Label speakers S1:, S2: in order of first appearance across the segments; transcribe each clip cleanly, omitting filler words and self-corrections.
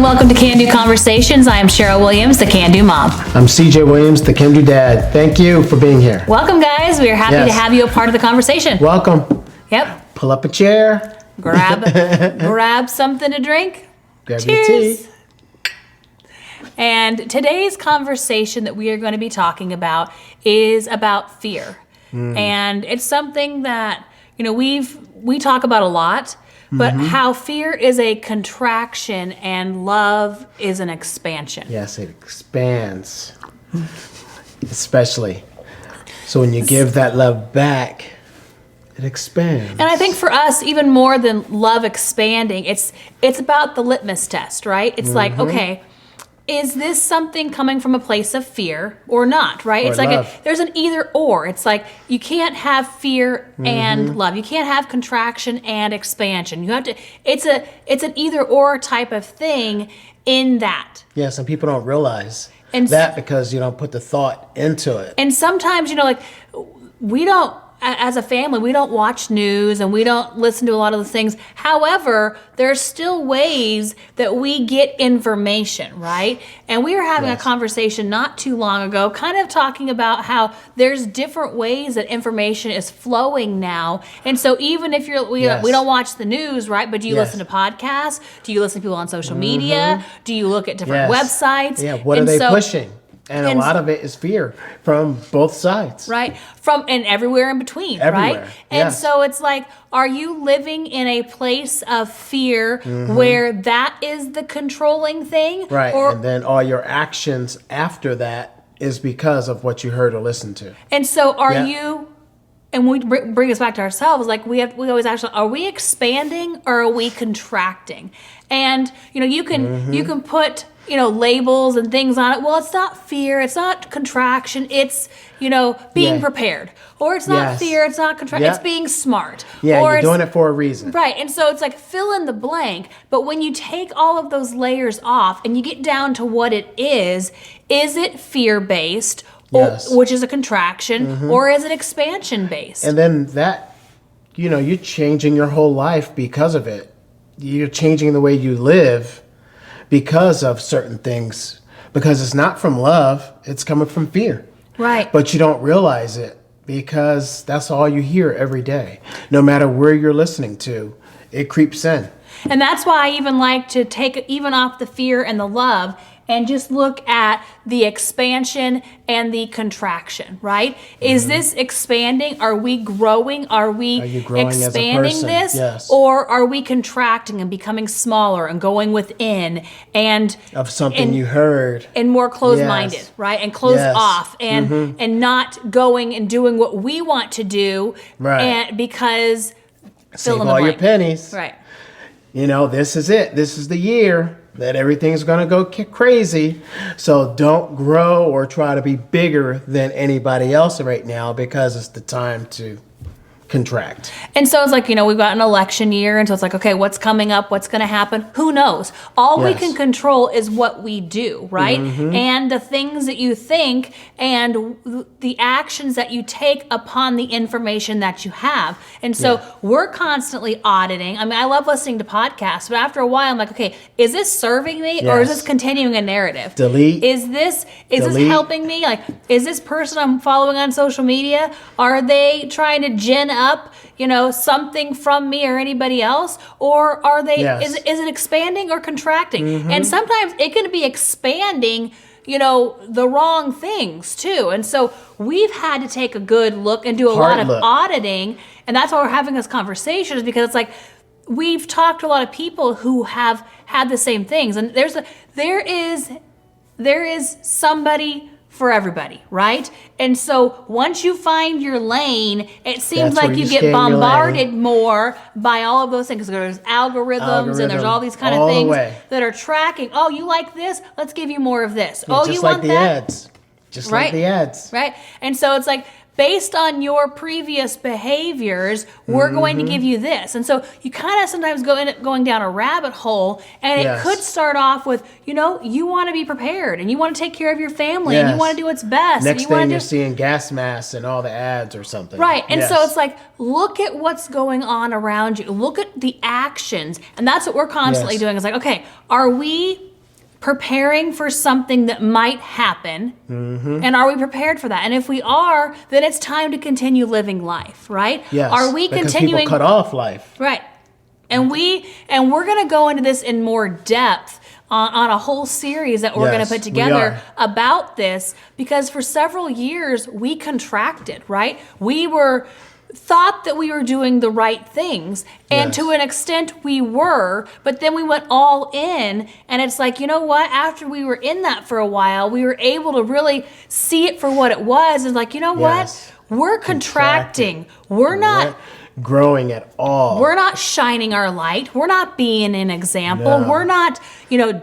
S1: and welcome to Can Do Conversations. I am Cheryl Williams, the Can Do Mom.
S2: I'm CJ Williams, the Can Do Dad. Thank you for being here.
S1: Welcome, guys. We are happy to have you a part of the conversation.
S2: Welcome.
S1: Yep.
S2: Pull up a chair.
S1: Grab something to drink.
S2: Grab
S1: Cheers.
S2: your tea.
S1: And today's conversation that we are going to be talking about is about fear. And it's something that, we talk about a lot, but how fear is a contraction and love is an expansion.
S2: Yes, it expands. Especially. So when you give that love back, it expands.
S1: And I think for us, even more than love expanding, it's about the litmus test, right? It's like, okay, is this something coming from a place of fear or not, right?
S2: Or
S1: it's like
S2: love.
S1: there's an either or. It's like you can't have fear and love. You can't have contraction and expansion. You have to. It's an either or type of thing in that.
S2: Yeah, some people don't realize
S1: And
S2: that because you don't put the thought into it.
S1: And sometimes, we don't, as a family, we don't watch news and we don't listen to a lot of the things. However, there's still ways that we get information, right? And we were having a conversation not too long ago, kind of talking about how there's different ways that information is flowing now. And so even if we don't watch the news, right? But do you listen to podcasts? Do you listen to people on social media? Do you look at different websites?
S2: Yeah, what are they pushing? And a lot of it is fear from both sides.
S1: Right. And everywhere in between,
S2: Everywhere.
S1: right? And so it's like, are you living in a place of fear where that is the controlling thing?
S2: Right. And then all your actions after that is because of what you heard or listened to.
S1: And so are you, and we bring us back to ourselves, like we always actually, are we expanding or are we contracting? And, you can put, labels and things on it. Well, it's not fear. It's not contraction. It's, being prepared. Or it's not fear. It's not contraction. It's being smart.
S2: Yeah,
S1: or
S2: you're doing it for a reason.
S1: Right. And so it's like fill in the blank. But when you take all of those layers off and you get down to what it is it fear-based, which is a contraction, or is it expansion-based?
S2: And then that, you're changing your whole life because of it. You're changing the way you live because of certain things. Because it's not from love, it's coming from fear.
S1: Right.
S2: But you don't realize it because that's all you hear every day. No matter where you're listening to, it creeps in.
S1: And that's why I even like to take even off the fear and the love and just look at the expansion and the contraction, right? Is this expanding? Are we growing? Are you
S2: growing
S1: expanding
S2: as a person?
S1: this?
S2: Yes.
S1: Or are we contracting and becoming smaller and going within and
S2: of something you heard.
S1: And more closed-minded, right? And closed off and not going and doing what we want to do.
S2: Right.
S1: And because
S2: Save all your pennies.
S1: Right.
S2: This is it. This is the year that everything's going to go crazy. So don't grow or try to be bigger than anybody else right now because it's the time to contract.
S1: And so it's like, we've got an election year. And so it's like, okay, what's coming up? What's going to happen? Who knows? All we can control is what we do, right? And the things that you think and the actions that you take upon the information that you have. And so we're constantly auditing. I mean, I love listening to podcasts, but after a while I'm like, okay, is this serving me or is this continuing a narrative?
S2: Delete.
S1: Is this helping me? Like, is this person I'm following on social media, are they trying to gin up, something from me or anybody else? Or are they, is it expanding or contracting? And sometimes it can be expanding, the wrong things too. And so we've had to take a good look and do a lot of auditing. And that's why we're having this conversation, is because it's like, we've talked to a lot of people who have had the same things. And there is somebody for everybody, right? And so once you find your lane, it seems like you get bombarded more by all of those things. There's algorithms and there's all these kind of things that are tracking. Oh, you like this? Let's give you more of this.
S2: Yeah, you want that? Ads. Just like the ads.
S1: Right. And so it's like, based on your previous behaviors, we're going to give you this. And so you kind of sometimes going down a rabbit hole, and it could start off with, you want to be prepared and you want to take care of your family and you want to do what's best.
S2: Next thing you're seeing gas masks and all the ads or something.
S1: Right. And so it's like, look at what's going on around you. Look at the actions. And that's what we're constantly doing. It's like, okay, are we preparing for something that might happen? And are we prepared for that? And if we are, then it's time to continue living life, right?
S2: Yes,
S1: are we
S2: because
S1: continuing?
S2: people cut off life.
S1: Right. And we're going to go into this in more depth on a whole series that we're going to put together about this, because for several years we contracted, right? We thought that we were doing the right things, and to an extent we were, but then we went all in, and it's like, you know what, after we were in that for a while, we were able to really see it for what it was, and like, you know what, we're contracting. We're not
S2: growing at all.
S1: We're not shining our light. We're not being an example.
S2: No.
S1: We're not,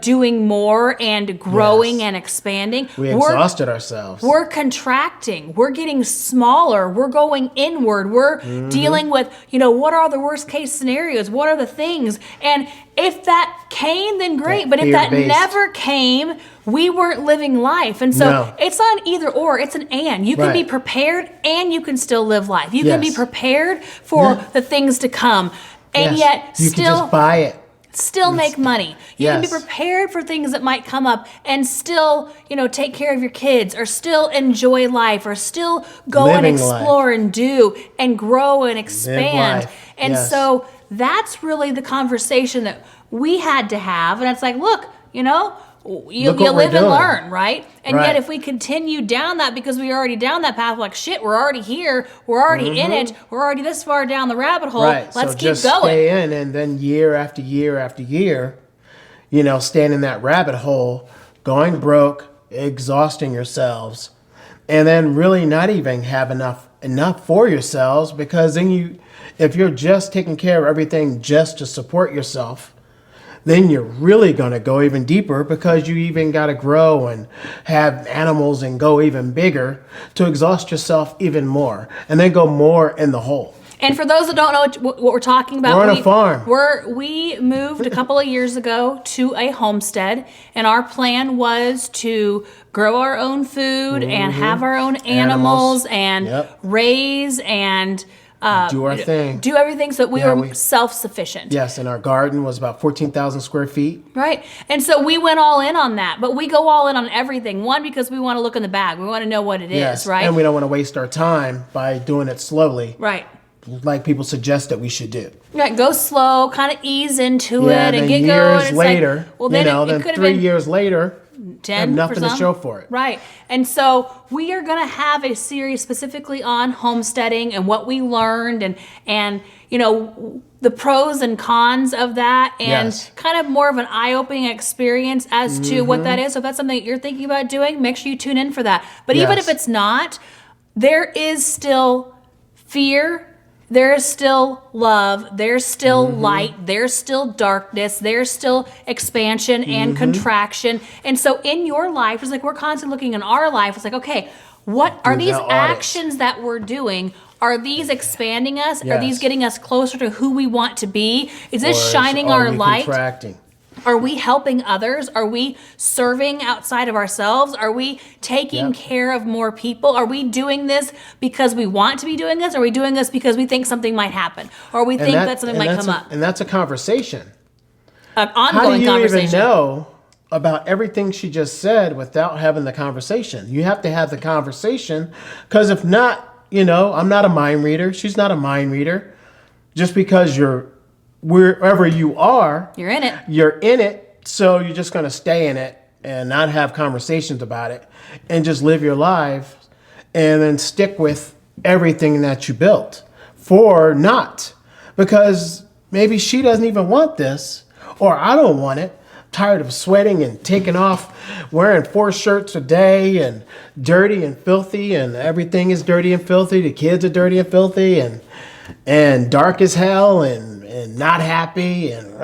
S1: doing more and growing and expanding.
S2: We exhausted ourselves.
S1: We're contracting. We're getting smaller. We're going inward. We're dealing with, what are the worst case scenarios? What are the things? And if that came, then great. But if that never came, we weren't living life. And so it's not an either or, it's an and. You can be prepared and you can still live life. You can be prepared for the things to come, and yet
S2: you
S1: still
S2: can just buy it.
S1: Still make money. You can be prepared for things that might come up and still, take care of your kids, or still enjoy life, or still go and explore and do and grow and expand. And so that's really the conversation that we had to have. And it's like, look, you live and learn, right? And yet if we continue down that, because we're already down that path, like, shit, we're already here, we're already in it, we're already this far down the rabbit hole, let's keep
S2: just
S1: going.
S2: Stay in, and then year after year after year, staying in that rabbit hole, going broke, exhausting yourselves, and then really not even have enough for yourselves, because then if you're just taking care of everything just to support yourself, then you're really going to go even deeper, because you even got to grow and have animals and go even bigger to exhaust yourself even more, and then go more in the hole.
S1: And for those that don't know what we're talking about,
S2: we're on a farm.
S1: We moved a couple of years ago to a homestead, and our plan was to grow our own food and have our own animals and raise and
S2: do our thing.
S1: Do everything so that we were self-sufficient.
S2: Yes, and our garden was about 14,000 square feet.
S1: Right. And so we went all in on that. But we go all in on everything. One, because we want to look in the bag. We want to know what it is, right?
S2: And we don't want to waste our time by doing it slowly.
S1: Right.
S2: Like people suggest that we should do.
S1: Right, go slow, kind of ease into it and get
S2: years
S1: going. And
S2: later,
S1: like, well, then
S2: then 3 years later,
S1: 10
S2: have nothing to show for it.
S1: Right. And so we are going to have a series specifically on homesteading and what we learned and the pros and cons of that, and kind of more of an eye-opening experience as to what that is. So if that's something that you're thinking about doing, make sure you tune in for that. But even if it's not, there is still fear. There's still love, there's still light, there's still darkness, there's still expansion and contraction. And so in your life, it's like we're constantly looking in our life, it's like, okay, what are these actions that we're doing? Are these expanding us? Are these getting us closer to who we want to be? Is this shining our light?
S2: Contracting?
S1: Are we helping others? Are we serving outside of ourselves? Are we taking care of more people? Are we doing this because we want to be doing this? Or are we doing this because we think something might happen? Or we think that something might come up?
S2: And that's a conversation.
S1: An ongoing conversation. How do you even
S2: know about everything she just said without having the conversation? You have to have the conversation, because if not, I'm not a mind reader. She's not a mind reader. Just because wherever you are,
S1: you're in it.
S2: You're in it, so you're just going to stay in it and not have conversations about it, and just live your life, and then stick with everything that you built for not, because maybe she doesn't even want this, or I don't want it. I'm tired of sweating and taking off, wearing 4 shirts a day, and dirty and filthy, and everything is dirty and filthy. The kids are dirty and filthy, and dark as hell, and not happy, and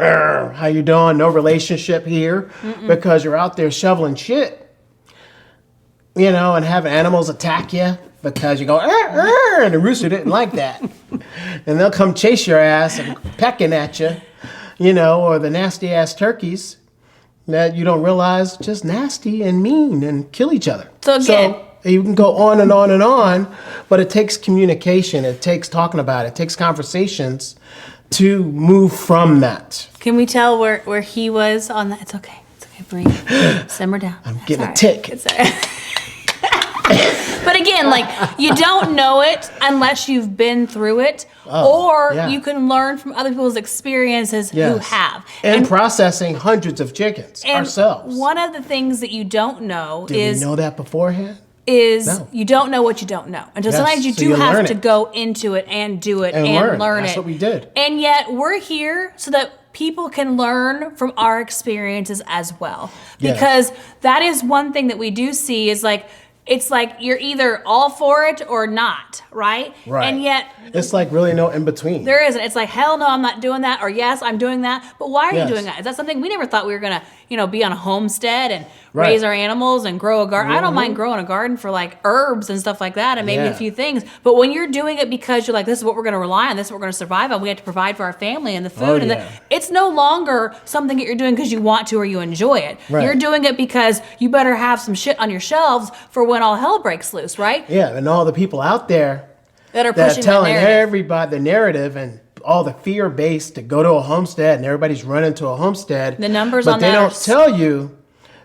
S2: how you doing? No relationship here. Because you're out there shoveling shit, and having animals attack you because you go, and the rooster didn't like that. And they'll come chase your ass and pecking at you, or the nasty ass turkeys that you don't realize just nasty and mean and kill each other.
S1: So again,
S2: you can go on and on and on, but it takes communication. It takes talking about it. It takes conversations to move from that.
S1: Can we tell where he was on that? It's okay. Breathe. Simmer down.
S2: I'm getting a tick.
S1: It's all right. But again, like, you don't know it unless you've been through it, or you can learn from other people's experiences who have.
S2: And processing hundreds of chickens ourselves.
S1: One of the things that you don't know
S2: Did we know that beforehand?
S1: You don't know what you don't know. And so sometimes you do have to go into it and do it and learn it.
S2: That's what we did.
S1: And yet we're here so that people can learn from our experiences as well. Because that is one thing that we do see is like, it's like you're either all for it or not, right?
S2: Right.
S1: And yet
S2: it's like really no in between.
S1: There isn't. It's like, hell no, I'm not doing that, or yes, I'm doing that. But why are you doing that? Is that something we never thought we were gonna, be on a homestead and raise our animals and grow a garden? I don't mind growing a garden for like herbs and stuff like that, and maybe a few things. But when you're doing it because you're like, this is what we're gonna rely on, this is what we're gonna survive on, we have to provide for our family and the food, it's no longer something that you're doing because you want to or you enjoy it. Right. You're doing it because you better have some shit on your shelves for when all hell breaks loose, right?
S2: Yeah, and all the people out there
S1: that are pushing
S2: telling
S1: the narrative.
S2: Everybody the narrative and all the fear-based to go to a homestead, and everybody's running to a homestead.
S1: The numbers
S2: on
S1: that
S2: But they don't tell you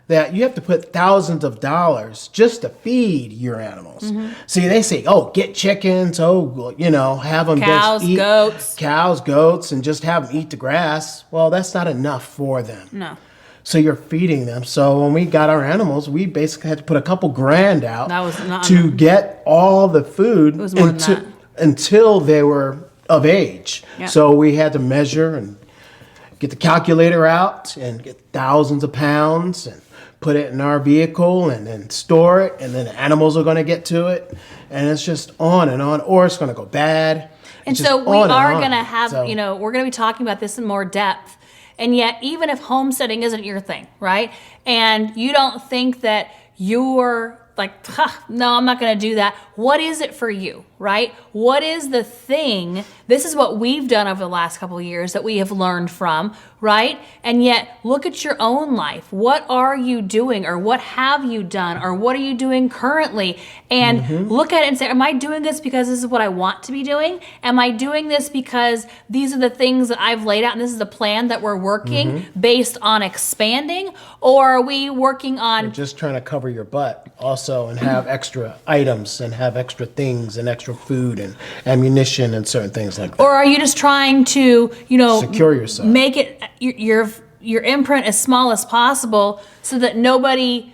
S2: that you have to put thousands of dollars just to feed your animals. Mm-hmm. See, they say, get chickens, have them
S1: cows,
S2: just eat
S1: goats.
S2: Cows, goats, and just have them eat the grass. Well, that's not enough for them.
S1: No.
S2: So you're feeding them. So when we got our animals, we basically had to put a couple grand out to get all the food until they were of age. Yeah. So we had to measure and get the calculator out and get thousands of pounds and put it in our vehicle and then store it, and then the animals are going to get to it, and it's just on and on, or it's going to go bad.
S1: And so we are going to have, we're going to be talking about this in more depth. And yet, even if homesteading isn't your thing, right? And you don't think that you're like, no, I'm not going to do that. What is it for you, right? What is the thing? This is what we've done over the last couple of years that we have learned from, right? And yet, look at your own life. What are you doing, or what have you done, or what are you doing currently? And look at it and say, am I doing this because this is what I want to be doing? Am I doing this because these are the things that I've laid out and this is the plan that we're working based on expanding? Or are we working on...
S2: You're just trying to cover your butt also and have extra items and have extra things and extra food and ammunition and certain things like that.
S1: Or are you just trying to,
S2: secure yourself,
S1: make it your imprint as small as possible so that nobody,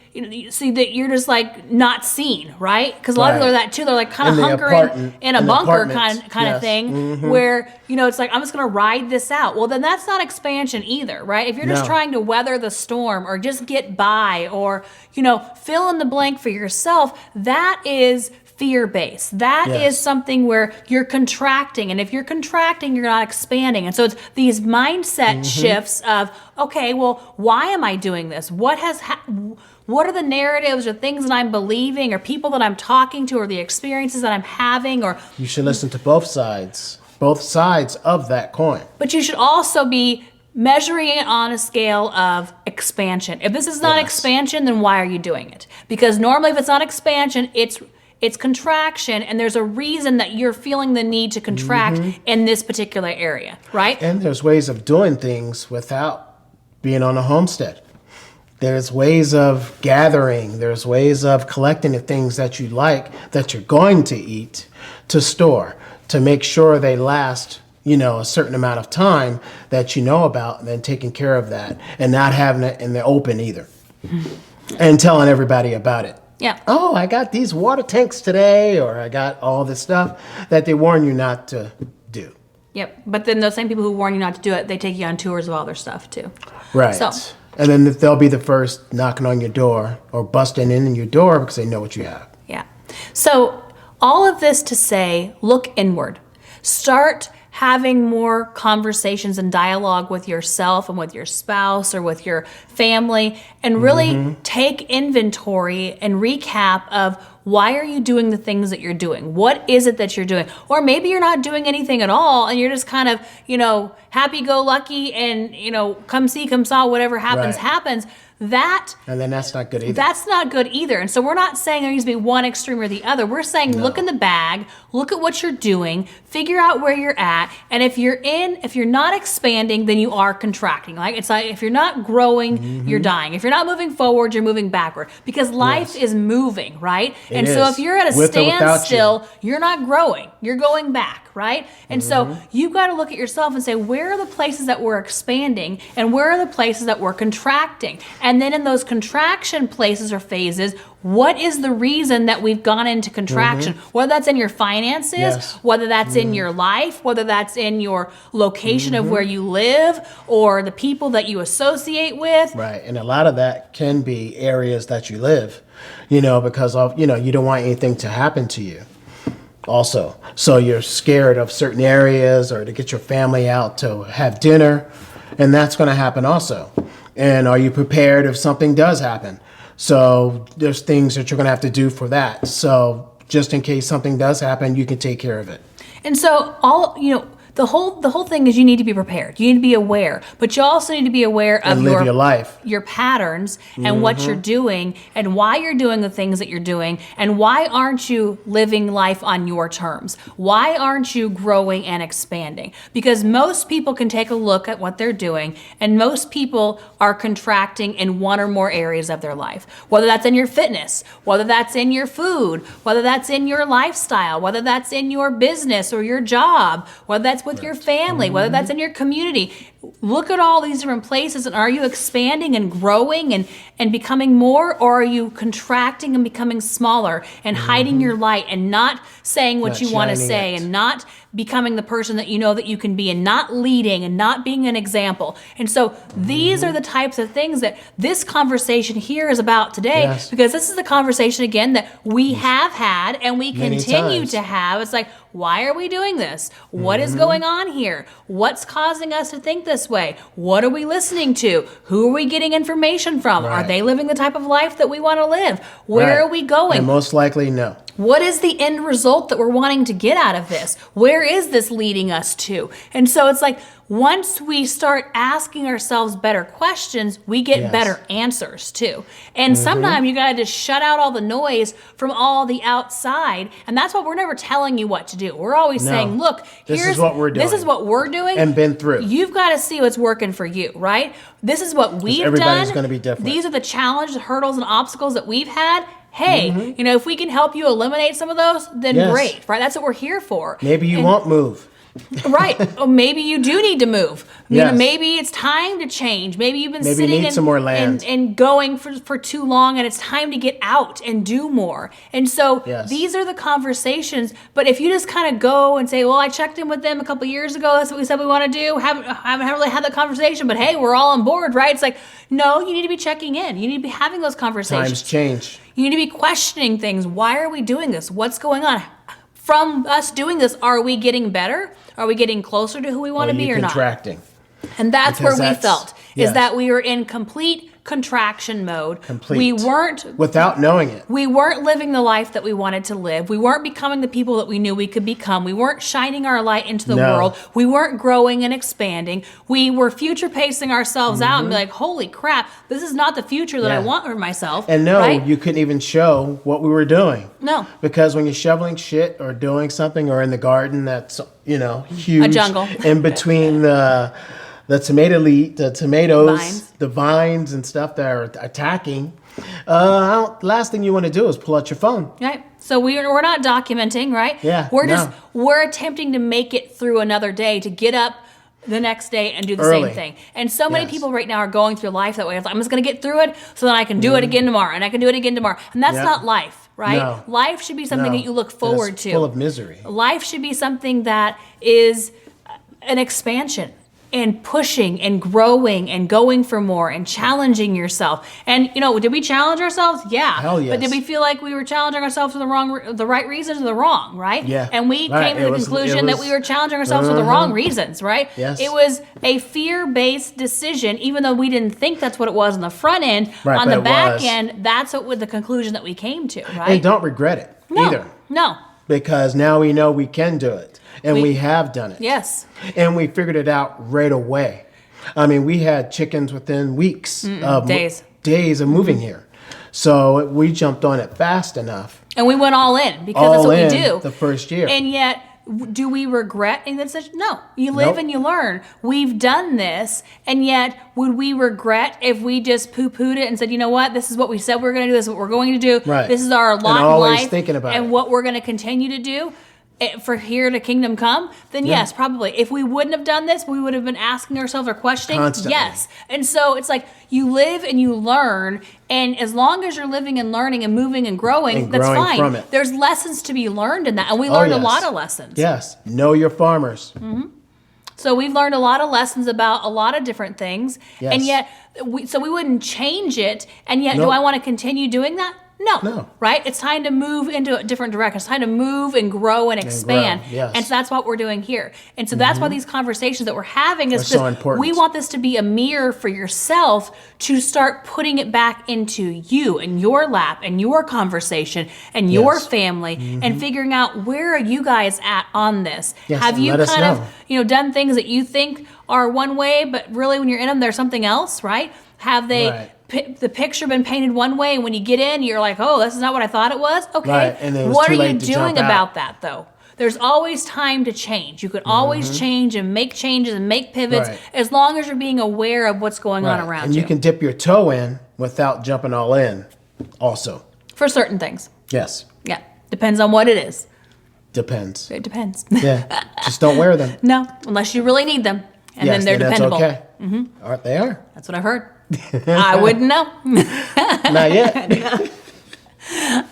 S1: see that you're just like not seen, right? Because a lot of people are that too. They're like kind of hunkering in a bunker kind of thing, where it's like, I'm just gonna ride this out. Well, then that's not expansion either, right? If you're just trying to weather the storm or just get by or fill in the blank for yourself, that is fear-based. That is something where you're contracting. And if you're contracting, you're not expanding. And so it's these mindset shifts of, okay, well, why am I doing this? What are the narratives or things that I'm believing or people that I'm talking to or the experiences that I'm having? Or
S2: you should listen to both sides of that coin.
S1: But you should also be measuring it on a scale of expansion. If this is not expansion, then why are you doing it? Because normally if it's not expansion, it's contraction, and there's a reason that you're feeling the need to contract in this particular area, right?
S2: And there's ways of doing things without being on a homestead. There's ways of gathering. There's ways of collecting the things that you like, that you're going to eat, to store, to make sure they last, a certain amount of time that you know about, and then taking care of that and not having it in the open either. And telling everybody about it.
S1: Yeah.
S2: Oh, I got these water tanks today, or I got all this stuff that they warn you not to do.
S1: Yep. But then those same people who warn you not to do it, they take you on tours of all their stuff too.
S2: Right.
S1: So.
S2: And then they'll be the first knocking on your door or busting in your door because they know what you have.
S1: Yeah. So all of this to say, look inward. Start having more conversations and dialogue with yourself and with your spouse or with your family, and really take inventory and recap of why are you doing the things that you're doing? What is it that you're doing? Or maybe you're not doing anything at all and you're just kind of, happy-go-lucky and, come see, come saw, whatever happens, happens.
S2: And then that's not good either.
S1: That's not good either. And so we're not saying there needs to be one extreme or the other. We're saying look in the bag, look at what you're doing, figure out where you're at. And if you're not expanding, then you are contracting. Like it's like if you're not growing, you're dying. If you're not moving forward, you're moving backward. Because life is moving, right? And so if you're at a standstill, you're not growing. You're going back, right? And so you've got to look at yourself and say, where are the places that we're expanding and where are the places that we're contracting? And then in those contraction places or phases, what is the reason that we've gone into contraction? Whether that's in your finances, whether that's in your life, whether that's in your location of where you live or the people that you associate with.
S2: Right. And a lot of that can be areas that you live, because of, you don't want anything to happen to you also. So you're scared of certain areas or to get your family out to have dinner. And that's going to happen also. And are you prepared if something does happen? So there's things that you're going to have to do for that. So just in case something does happen, you can take care of it.
S1: And so the whole thing is you need to be prepared. You need to be aware, but you also need to be aware of
S2: your life,
S1: your patterns and what you're doing and why you're doing the things that you're doing and why aren't you living life on your terms? Why aren't you growing and expanding? Because most people can take a look at what they're doing and most people are contracting in one or more areas of their life. Whether that's in your fitness, whether that's in your food, whether that's in your lifestyle, whether that's in your business or your job, whether that's with your family, whether that's in your community. Look at all these different places and are you expanding and growing and becoming more, or are you contracting and becoming smaller and hiding your light and not saying what you want to say and not becoming the person that you know that you can be and not leading and not being an example? And so these are the types of things that this conversation here is about today, because this is the conversation again that we have had and we continue to have. It's like, why are we doing this? What is going on here? What's causing us to think this way? What are we listening to? Who are we getting information from? Are they living the type of life that we want to live? Where are we going?
S2: And most likely, no.
S1: What is the end result that we're wanting to get out of this? Where is this leading us to? And so it's like, once we start asking ourselves better questions, we get better answers too. And sometimes you got to just shut out all the noise from all the outside. And that's what we're never telling you what to do. We're always saying, look,
S2: this is what we're doing.
S1: This is what we're doing.
S2: And been through.
S1: You've got to see what's working for you, right? This is what we've done.
S2: Everybody's going to be different.
S1: These are the challenges, hurdles, and obstacles that we've had. Hey, if we can help you eliminate some of those, then great, right? That's what we're here for.
S2: Maybe you won't move.
S1: Right. Or maybe you do need to move. Maybe it's time to change. Maybe you've been sitting
S2: some more land.
S1: And going for too long and it's time to get out and do more. And so these are the conversations. But if you just kind of go and say, well, I checked in with them a couple years ago. That's what we said we want to do. Haven't really had that conversation, but hey, we're all on board, right? It's like, no, you need to be checking in. You need to be having those conversations.
S2: Times change.
S1: You need to be questioning things. Why are we doing this? What's going on? From us doing this, are we getting better? Are we getting closer to who we want to be or not?
S2: Contracting.
S1: And that's where we felt, is that we were in complete contraction mode. We weren't,
S2: without knowing it.
S1: We weren't living the life that we wanted to live. We weren't becoming the people that we knew we could become. We weren't shining our light into the world. We weren't growing and expanding. We were future pacing ourselves out and be like, holy crap, this is not the future that I want for myself.
S2: And you couldn't even show what we were doing.
S1: No.
S2: Because when you're shoveling shit or doing something or in the garden that's, huge.
S1: A jungle.
S2: In between the tomatoes,
S1: vines.
S2: The vines and stuff that are attacking. Last thing you want to do is pull out your phone.
S1: Right. So we're not documenting, right?
S2: Yeah.
S1: We're attempting to make it through another day, to get up the next day and do the same thing. And so many people right now are going through life that way. It's like, I'm just going to get through it so then I can do it again tomorrow and I can do it again tomorrow. And that's not life, right?
S2: No.
S1: Life should be something that you look forward to.
S2: Full of misery.
S1: Life should be something that is an expansion and pushing and growing and going for more and challenging yourself. And, did we challenge ourselves? Yeah.
S2: Hell yes.
S1: But did we feel like we were challenging ourselves for the right reasons or the wrong, right?
S2: Yeah.
S1: And we came to the conclusion that we were challenging ourselves for the wrong reasons, right?
S2: Yes.
S1: It was a fear-based decision, even though we didn't think that's what it was on the front end.
S2: Right,
S1: on the back end, that's what was the conclusion that we came to, right?
S2: And don't regret it either.
S1: No.
S2: Because now we know we can do it. And we have done it.
S1: Yes.
S2: And we figured it out right away. I mean, we had chickens within weeks of
S1: days.
S2: days of moving here. So we jumped on it fast enough.
S1: And we went all in because that's what we do.
S2: The first year.
S1: And yet, do we regret any of that? No. You live and you learn. We've done this, and yet would we regret if we just poo-pooed it and said, you know what, this is what we said we were going to do, this is what we're going to do, this is our lot in life,
S2: thinking about
S1: and what we're going to continue to do for here to kingdom come, then yes, probably. If we wouldn't have done this, we would have been asking ourselves or questioning. Constantly. Yes. And so it's like you live and you learn, and as long as you're living and learning and moving and growing, that's fine.
S2: From it.
S1: There's lessons to be learned in that, and we learned a lot of lessons.
S2: Yes. Know your farmers.
S1: Mm-hmm. So we've learned a lot of lessons about a lot of different things, and yet we wouldn't change it, and yet do I want to continue doing that? No. Right? It's time to move into a different direction. It's time to move and grow and expand. And so that's what we're doing here. And so that's why these conversations that we're having is
S2: so important.
S1: We want this to be a mirror for yourself to start putting it back into you and your lap and your conversation and your family and figuring out where are you guys at on this? Have you kind of done things that you think are one way, but really when you're in them, there's something else, right? Have they... the picture been painted one way, and when you get in, you're like, oh, this is not what I thought it was? Okay.
S2: And it was
S1: what
S2: too
S1: are
S2: late
S1: you
S2: to
S1: doing
S2: jump out.
S1: about that, though? There's always time to change. You can always change and make changes and make pivots as long as you're being aware of what's going on around you.
S2: And you can dip your toe in without jumping all in also.
S1: For certain things.
S2: Yes.
S1: Yeah. Depends on what it is.
S2: Depends.
S1: It depends.
S2: Yeah. Just don't wear them.
S1: No, unless you really need them. And then they're dependable.
S2: That's okay. They are.
S1: That's what I've heard. I wouldn't know.
S2: Not yet.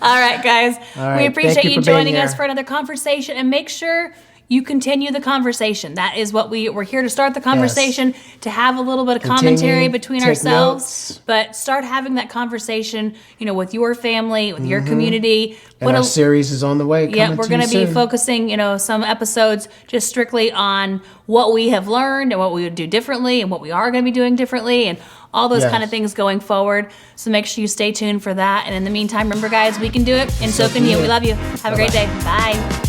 S1: All right, guys. We appreciate you joining us for another conversation, and make sure you continue the conversation. That is what we're here to start the conversation, to have a little bit of commentary between ourselves, but start having that conversation, with your family, with your community.
S2: And our series is on the way.
S1: Yeah, we're going to be focusing, some episodes just strictly on what we have learned and what we would do differently and what we are going to be doing differently and all those kind of things going forward. So make sure you stay tuned for that. And in the meantime, remember, guys, we can do it, and so can you. We love you. Have a great day. Bye.